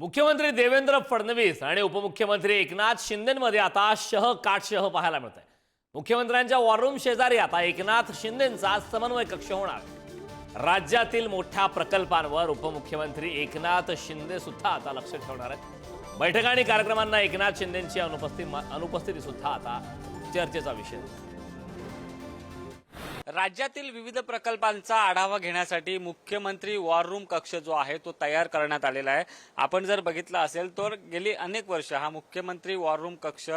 मुख्यमंत्री देवेंद्र फडणवीस आणि उपमुख्यमंत्री एकनाथ शिंदेमध्ये आता काटशह पाहायला मिळतंय। मुख्यमंत्र्यांच्या वॉर शेजारी आता एकनाथ शिंदेंचा समन्वय कक्ष होणार। राज्यातील मोठ्या प्रकल्पांवर उपमुख्यमंत्री एकनाथ शिंदे सुद्धा आता लक्ष ठेवणार आहेत। बैठका आणि कार्यक्रमांना एकनाथ शिंदेंची अनुपस्थिती सुद्धा आता चर्चेचा विषय। राज्यातील विविध प्रकल्पांचा आढावा घेण्यासाठी मुख्यमंत्री वॉर रूम कक्ष जो आहे तो तयार करण्यात आलेला आहे। आपण जर बघितलं असेल तर गेली अनेक वर्ष हा मुख्यमंत्री वॉर रूम कक्ष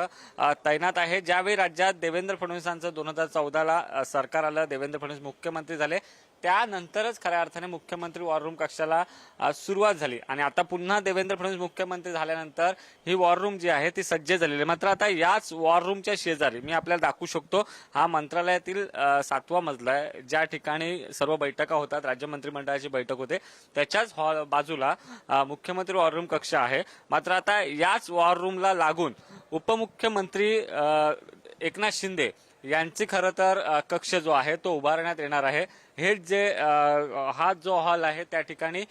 तैनात आहे। ज्यावेळी राज्यात देवेंद्र फडणवीसांचं 2014ला सरकार आलं, देवेंद्र फडणवीस मुख्यमंत्री झाले, त्यानंतरच खऱ्या अर्थाने मुख्यमंत्री वॉर रूम कक्षाला सुरुवात झाली आणि आता पुन्हा देवेंद्र फडणवीस मुख्यमंत्री झाल्यानंतर ही वॉर रूम जी आहे ती सज्ज झालेली आहे। मात्र आता याच वॉर रूमच्या शेजारी मी आपल्याला दाखवू शकतो, हा मंत्रालयातील 7वा मजला आहे, ज्या ठिकाणी सर्व बैठका होतात, राज्य मंत्रिमंडळाची बैठक होते, त्याच्याच बाजूला मुख्यमंत्री वॉर रूम कक्ष आहे। मात्र आता याच वॉर रूमला लागून उपमुख्यमंत्री एकनाथ शिंदे यांची खरं तर कक्ष जो आहे तो उभारण्यात येणार आहे। हे जे हा जो हॉल आहे त्या ठिकाणी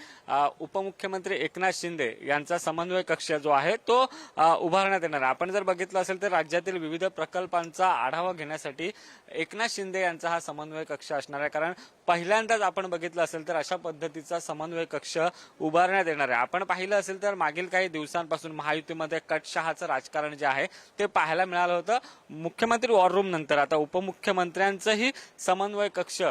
उपमुख्यमंत्री एकनाथ शिंदे यांचा समन्वय कक्ष जो आहे तो उभारण्यात येणार आहे। आपण जर बघितलं असेल तर राज्यातील विविध प्रकल्पांचा आढावा घेण्यासाठी एकनाथ शिंदे यांचा हा समन्वय कक्ष असणार आहे। कारण पहिल्यांदाच आपण बघितलं असेल तर अशा पद्धतीचा समन्वय कक्ष उभारण्यात येणार आहे। आपण पाहिलं असेल तर मागील काही दिवसांपासून महायुतीमध्ये कटशहाचं राजकारण जे आहे ते पाहायला मिळालं होतं। मुख्यमंत्री वॉर रूम नंतर आता उपमुख्यमंत्र्यांचंही समन्वय कक्ष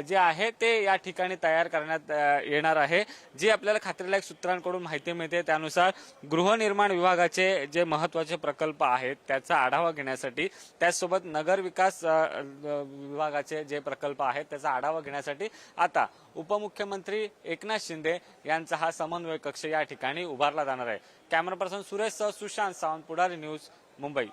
जे आहे ते या ठिकाणी तयार करण्यात येणार आहे। जी आपल्याला खात्रीलायक सूत्रांकडून माहिती मिळते त्यानुसार गृहनिर्माण विभागाचे जे महत्त्वाचे प्रकल्प आहेत त्याचा आढावा घेण्यासाठी, त्याचसोबत नगर विकास विभागाचे जे प्रकल्प आहेत त्याचा आढावा घेण्यासाठी आता उपमुख्यमंत्री एकनाथ शिंदे यांचा हा समन्वय कक्ष या ठिकाणी उभारला जाणार आहे। कॅमेरा पर्सन सुरेश सह सुशांत सावंत, पुढारी न्यूज, मुंबई।